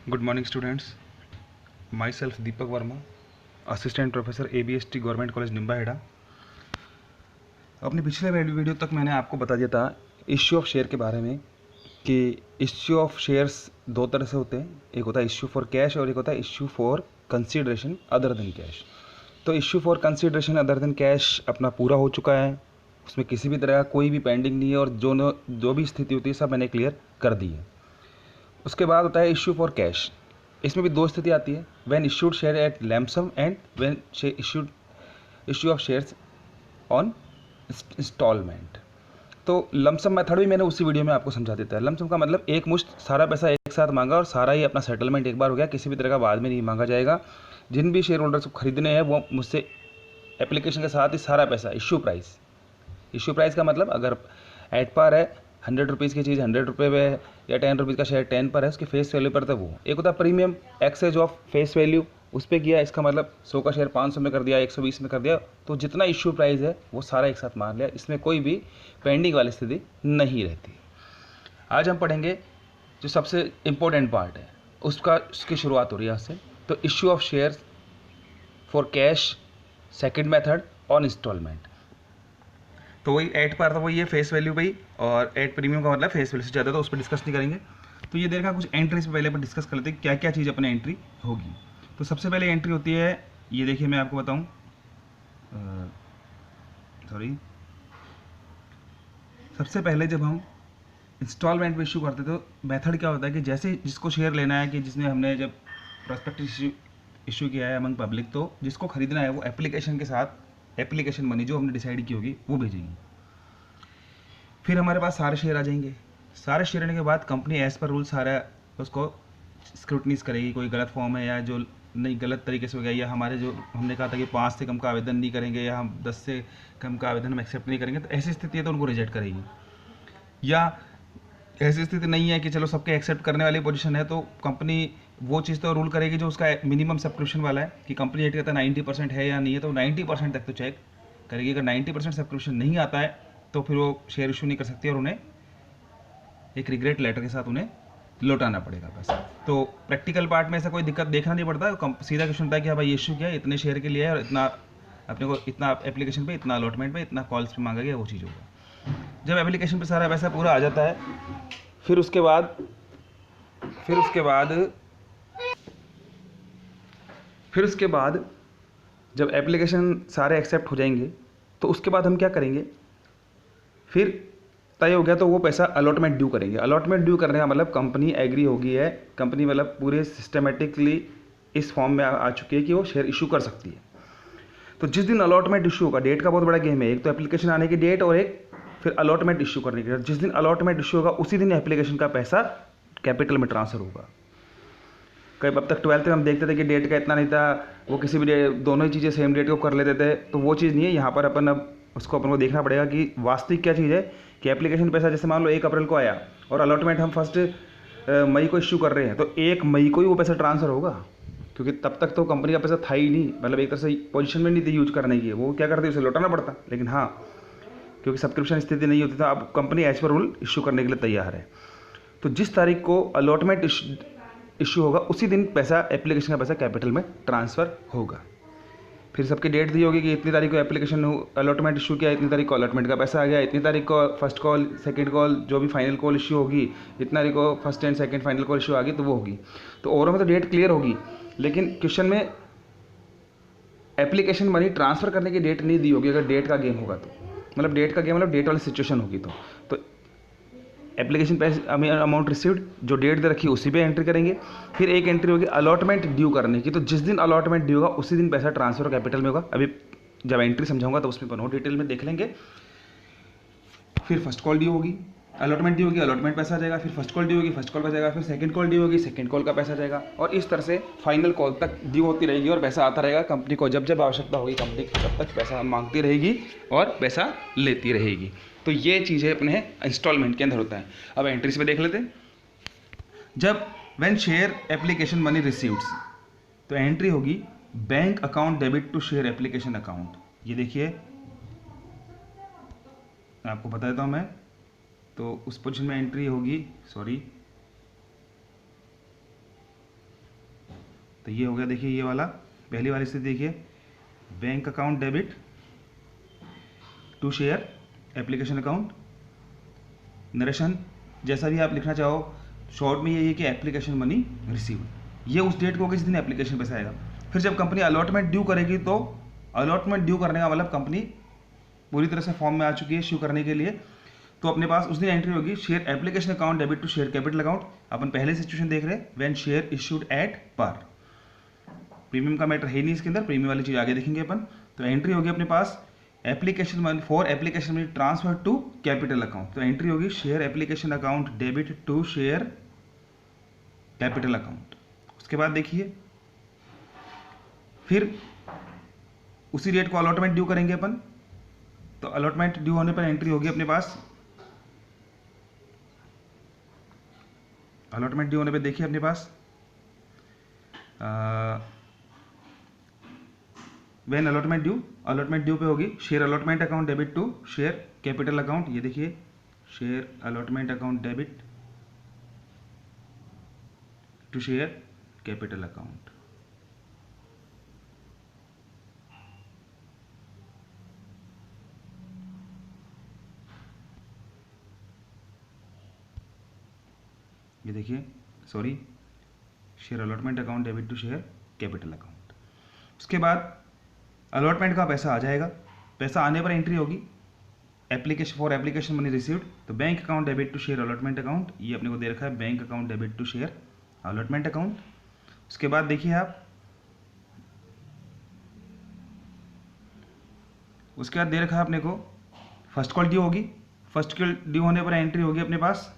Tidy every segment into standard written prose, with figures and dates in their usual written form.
Good morning students. Myself Deepak Verma, Assistant Professor ABST Government College Nimbahera. अपने पिछले video तक मैंने आपको बता दिया था इश्यू ऑफ शेयर के बारे में कि इश्यू ऑफ शेयर्स दो तरह से होते हैं, एक होता है इश्यू फॉर कैश और एक होता है issue for consideration other than cash. तो issue for consideration other than cash अपना पूरा हो चुका है, उसमें किसी भी तरह का कोई भी पेंडिंग नहीं है और जो भी स्थिति होती है सब मैंने क्लियर कर दी है। उसके बाद होता है इश्यू फॉर कैश। इसमें भी दो स्थिति आती है, when issued share at lump sum and when issue of shares on instalment. तो लमसम मेथड भी मैंने उसी वीडियो में आपको समझा देता है। लमसम का मतलब एक मुश्त सारा पैसा एक साथ मांगा और सारा ही अपना सेटलमेंट एक बार हो गया, किसी भी तरह का बाद में नहीं मांगा जाएगा। जिन भी शेयर होल्डर्स को खरीदने हैं वो मुझसे एप्लीकेशन के साथ ही सारा पैसा इश्यू प्राइस का मतलब अगर एट पार है 100 रुपीज़ की चीज़ 100 रुपये पे है या 10 रुपीज़ का शेयर 10 पर है, उसके फेस वैल्यू पर था वो। एक होता है premium excess of face value, उस पर किया, इसका मतलब 100 का शेयर 500 में कर दिया, 120 में कर दिया, तो जितना इश्यू प्राइस है वो सारा एक साथ मान लिया, इसमें कोई भी पेंडिंग वाली स्थिति नहीं रहती। आज हम पढ़ेंगे जो सबसे इम्पोर्टेंट पार्ट है उसकी शुरुआत हो रही है यहाँ से। तो issue of share for cash second method on instalment. तो वही एट पर था वही है फेस वैल्यू भाई, और एट प्रीमियम का मतलब फेस वैल्यू से ज़्यादा, तो उस पर डिस्कस नहीं करेंगे। तो ये देखा कुछ एंट्रीज पे पहले पर डिस्कस कर लेते हैं क्या क्या चीज़ अपने एंट्री होगी। तो सबसे पहले एंट्री होती है, ये देखिए मैं आपको बताऊं, सबसे पहले जब हम इंस्टॉलमेंट में इशू करते तो मेथड क्या होता है कि जैसे जिसको शेयर लेना है कि जिसने हमने जब प्रोस्पेक्टस इशू किया है अमंग पब्लिक, तो जिसको खरीदना है वो एप्लीकेशन के साथ एप्लीकेशन मनी जो हमने डिसाइड की होगी वो भेजेंगे। फिर हमारे पास सारे शेयर आ जाएंगे। सारे शेयर आने के बाद कंपनी एज पर रूल सारा उसको स्क्रूटनीज करेगी, कोई गलत फॉर्म है या जो नहीं गलत तरीके से हो गया, या हमारे जो हमने कहा था कि 5 से कम का आवेदन नहीं करेंगे या हम 10 से कम का आवेदन हम एक्सेप्ट नहीं करेंगे, तो ऐसी स्थिति है तो उनको रिजेक्ट करेगी। या ऐसी स्थिति नहीं है कि चलो सबके एक्सेप्ट करने वाली पोजीशन है, तो कंपनी वो चीज़ तो रूल करेगी जो उसका मिनिमम सब्सक्रिप्शन वाला है कि कंपनी एट कहता है 90% है या नहीं है, तो 90% तक तो चेक करेगी। अगर 90% सब्सक्रिप्शन नहीं आता है तो फिर वो शेयर इशू नहीं कर सकती और उन्हें एक रिग्रेट लेटर के साथ उन्हें लौटाना पड़ेगा पैसा। तो प्रैक्टिकल पार्ट में ऐसा कोई दिक्कत देखना नहीं पड़ता, सीधा क्वेश्चन होता है कि हाँ भाई इशू किया इतने शेयर के लिए है और इतना अपने को इतना एप्लीकेशन पे इतना अलॉटमेंट पे इतना कॉल्स पे मांगा गया, वो चीज़ होगा। जब एप्लीकेशन पे सारा पैसा पूरा आ जाता है फिर उसके बाद जब एप्लीकेशन सारे एक्सेप्ट हो जाएंगे तो उसके बाद हम क्या करेंगे, फिर तय हो गया तो वो पैसा अलॉटमेंट ड्यू करेंगे। अलॉटमेंट ड्यू करने का मतलब कंपनी एग्री होगी है, कंपनी मतलब पूरे सिस्टमेटिकली इस फॉर्म में आ चुकी है कि वो शेयर इशू कर सकती है। तो जिस दिन अलॉटमेंट इशू होगा, डेट का बहुत बड़ा गेम है, एक तो एप्लीकेशन आने की डेट और एक फिर अलॉटमेंट इशू करने की डेट। जिस दिन अलॉटमेंट इशू होगा उसी दिन एप्लीकेशन का पैसा कैपिटल में ट्रांसफर होगा। कई अब तक 12th में हम देखते थे कि डेट का इतना नहीं था, वो किसी भी दोनों ही चीज़ें सेम डेट को कर लेते थे, तो वो चीज़ नहीं है यहाँ पर। अपन अब उसको अपन को देखना पड़ेगा कि वास्तविक क्या चीज़ है कि एप्लीकेशन पैसा जैसे मान लो 1 अप्रैल को आया और अलॉटमेंट हम 1 मई को इशू कर रहे हैं, तो 1 मई को ही वो पैसा ट्रांसफ़र होगा, क्योंकि तब तक तो कंपनी का पैसा था ही नहीं, मतलब एक तरह से पोजीशन में नहीं थी यूज करने की, वो क्या करती उसे लौटाना पड़ता। लेकिन हाँ, क्योंकि सब्सक्रिप्शन स्थिति नहीं होती था, अब company as per rule issue करने के लिए तैयार है। तो जिस तारीख को अलॉटमेंट इशू होगा उसी दिन पैसा एप्लीकेशन का पैसा कैपिटल में ट्रांसफ़र होगा। फिर सबकी डेट दी होगी कि इतनी तारीख को एप्लीकेशन अलॉटमेंट इशू किया, इतनी तारीख को अलॉटमेंट का पैसा आ गया, इतनी तारीख को फर्स्ट कॉल सेकंड कॉल जो भी फाइनल कॉल इशू होगी, इतनी तारीख को first and second final call issue आ गई, तो वो होगी। तो ओवरऑल में तो डेट क्लियर होगी, लेकिन क्वेश्चन में एप्लीकेशन मनी ट्रांसफ़र करने की डेट नहीं दी होगी। अगर डेट का गेम होगा तो मतलब डेट का गेम मतलब डेट वाली सिचुएशन होगी, तो एप्लीकेशन पैसे अमाउंट रिसीव्ड जो डेट दे रखी है उसी पे एंट्री करेंगे। फिर एक एंट्री होगी अलॉटमेंट ड्यू करने की, तो जिस दिन अलॉटमेंट ड्यू होगा उसी दिन पैसा ट्रांसफर कैपिटल में होगा। अभी जब एंट्री समझाऊंगा तो उसमें और डिटेल में देख लेंगे। फिर फर्स्ट कॉल ड्यू होगी, अलॉटमेंट ड्यू होगी, अलॉटमेंट पैसा आ जाएगा, फिर फर्स्ट कॉल ड्यू होगी, फर्स्ट कॉल पैसा जाएगा, फिर सेकंड कॉल ड्यू होगी, सेकंड कॉल का पैसा जाएगा, और इस तरह से फाइनल कॉल तक ड्यू होती रहेगी और पैसा आता रहेगा। कंपनी को जब जब आवश्यकता होगी कंपनी तब तक पैसा मांगती रहेगी और पैसा लेती रहेगी। तो ये चीज़ें अपने इंस्टॉलमेंट के अंदर होता है। अब एंट्रीज में देख लेते हैं। जब when share application money receiveds, तो एंट्री होगी bank account debit to share application account. ये देखिए आपको बता देता हूँ मैं, तो उस पोजीशन में एंट्री होगी, तो ये हो गया, देखिए ये वाला पहली वाली स्थिति देखिए, bank account debit to share application account. Narration जैसा भी आप लिखना चाहो, शॉर्ट में ये है कि एप्लीकेशन मनी रिसीव, ये उस डेट को होगी जिस दिन एप्लीकेशन पैसा आएगा। फिर जब कंपनी अलॉटमेंट ड्यू करेगी तो अलॉटमेंट ड्यू करने का मतलब कंपनी पूरी तरह से फॉर्म में आ चुकी है इश्यू करने के लिए, तो अपने पास उस दिन एंट्री होगी share application account debit to share capital account. अपन पहले सिचुएशन देख रहे हैं, when share issued at par. Premium का मैटर है नहीं इसके अंदर, प्रीमियम वाली चीज आगे देखेंगे अपन। तो एंट्री होगी अपने पास application money for application money transfer to capital account. तो एंट्री होगी share application account debit to share capital account. उसके बाद देखिए फिर उसी रेट को अलॉटमेंट ड्यू करेंगे अपन। तो अलॉटमेंट ड्यू होने पर एंट्री होगी अपने पास, अलॉटमेंट ड्यू होने पे देखिए अपने पास व्हेन अलॉटमेंट ड्यू पे होगी share allotment account debit to share capital account. ये देखिए share allotment account debit to share capital account. ये देखिए sorry, share allotment account debit to share capital account. उसके बाद अलॉटमेंट का पैसा आ जाएगा, पैसा आने पर एंट्री होगी application for application money received. तो bank account debit to share allotment account, ये अपने को दे रखा है bank account debit to share allotment account. उसके बाद देखिए आप, उसके बाद दे रखा है अपने को फर्स्ट कॉल ड्यू होगी। फर्स्ट कॉल ड्यू होने पर एंट्री होगी अपने पास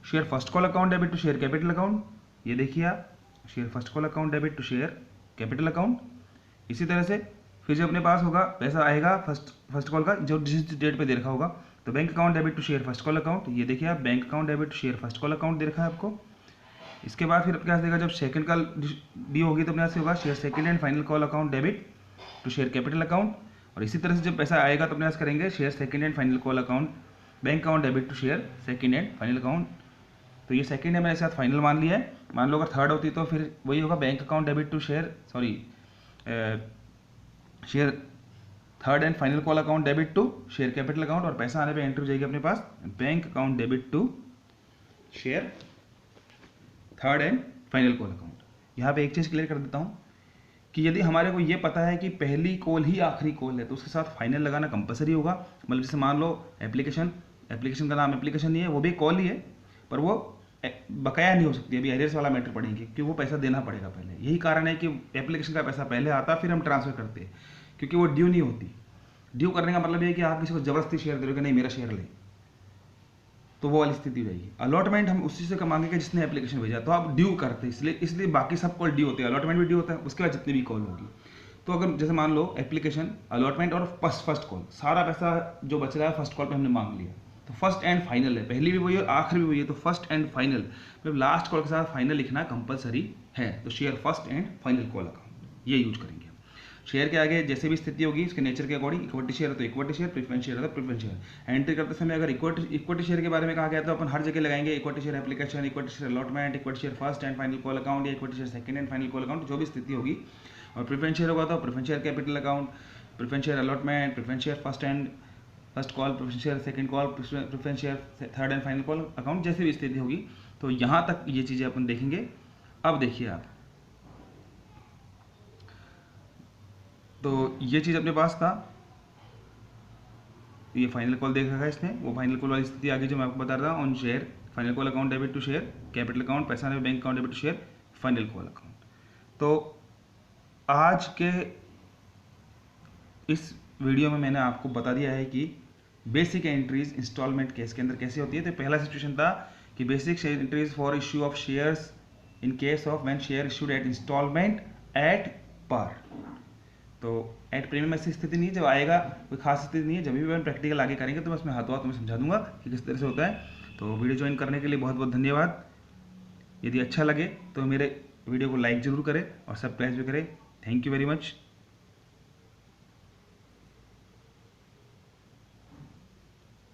share first call account debit to share capital account. ये देखिए आप, share first call account debit to share capital account. इसी तरह से फिर जब अपने पास होगा पैसा आएगा फर्स्ट कॉल का जो जिस डेट पे दे रखा होगा, तो bank account debit to share first call account. ये देखिए आप, bank account debit to share first call account दे रखा है आपको। इसके बाद फिर अपने पास देगा जब सेकंड कॉल ड्यू होगी तो अपने पास होगा share second and final call account debit to share capital account. और इसी तरह से जब पैसा आएगा तो अपने पास करेंगे share second and final call account bank account debit to share second and final account. तो ये सेकंड है, मैंने साथ फाइनल मान लिया है। मान लो अगर थर्ड होती तो फिर वही होगा bank account debit to share share third and final call account debit to share capital account. और पैसा आने पे एंट्री हो जाएगी अपने पास bank account debit to share third and final call account. यहाँ पे एक चीज़ क्लियर कर देता हूँ कि यदि हमारे को ये पता है कि पहली कॉल ही आखिरी कॉल है तो उसके साथ फाइनल लगाना कंपलसरी होगा। मतलब जैसे मान लो एप्लीकेशन का नाम एप्लीकेशन नहीं है, वो भी कॉल ही है, पर वो बकाया नहीं हो सकती। अभी एरियर्स वाला मैटर पढ़ेंगे क्योंकि वो पैसा देना पड़ेगा पहले। यही कारण है कि एप्लीकेशन का पैसा पहले आता फिर हम ट्रांसफर करते हैं, क्योंकि वो ड्यू नहीं होती। ड्यू करने का मतलब ये है कि आप किसी को जबरदस्ती शेयर दे रहे हो कि नहीं मेरा शेयर ले, तो वो वाली स्थिति हो जाएगी। अलॉटमेंट हम उसी से मांगेंगे जिसने एप्लीकेशन भेजा, तो आप ड्यू करते हैं, इसलिए बाकी सब कॉल ड्यू होते हैं, अलॉटमेंट भी ड्यू होता है। उसके बाद जितनी भी कॉल होगी, तो अगर जैसे मान लो एप्लीकेशन अलॉटमेंट और फर्स्ट कॉल, सारा पैसा जो बच रहा है फर्स्ट कॉल पे हमने मांग लिया, तो फर्स्ट एंड फाइनल है, पहली भी वही है आखिरी भी वही है। तो फर्स्ट एंड फाइनल मतलब लास्ट कॉल के साथ फाइनल लिखना कंपलसरी है। तो share first and final call account ये यूज करेंगे। शेयर के आगे जैसे भी स्थिति होगी उसके नेचर के अकॉर्डिंग, इक्विटी शेयर है तो इक्विटी शेयर, प्रेफरेंस शेयर है तो प्रेफरेंस शेयर। एंट्री करते समय अगर इक्विटी शेयर के बारे में कहा गया तो अपन हर जगह लगाएंगे equity share application, equity share allotment, equity share first and final call account या equity share second and final call account, जो भी स्थिति होगी। और प्रेफरेंस शेयर होगा तो preference share capital account, preference share allotment, preference share first call, preference share second call, preference share third and final call account, जैसे भी स्थिति होगी। तो यहाँ तक ये चीज़ें अपन देखेंगे। अब देखिए आप, तो ये चीज़ अपने पास था, ये फाइनल कॉल देख रखा है इसने, वो फाइनल कॉल वाली स्थिति आगे जो मैं आपको बता रहा हूँ on share final call account debit to share capital account, पैसा आने bank account debit to share final call account. तो आज के इस वीडियो में मैंने आपको बता दिया है कि बेसिक एंट्रीज इंस्टॉलमेंट केस के अंदर कैसे होती है। तो पहला सिचुएशन था कि basic entries for issue of shares in case of when share issued at installment at par. तो एट प्रीमियम ऐसी स्थिति नहीं है, जब आएगा कोई खास स्थिति नहीं है, जब भी मैं प्रैक्टिकल आगे करेंगे तो बस मैं हाथों हाथ में समझा दूंगा कि किस तरह से होता है। तो वीडियो ज्वाइन करने के लिए बहुत बहुत धन्यवाद। यदि अच्छा लगे तो मेरे वीडियो को लाइक जरूर करें और सब्सक्राइब भी करें। Thank you very much.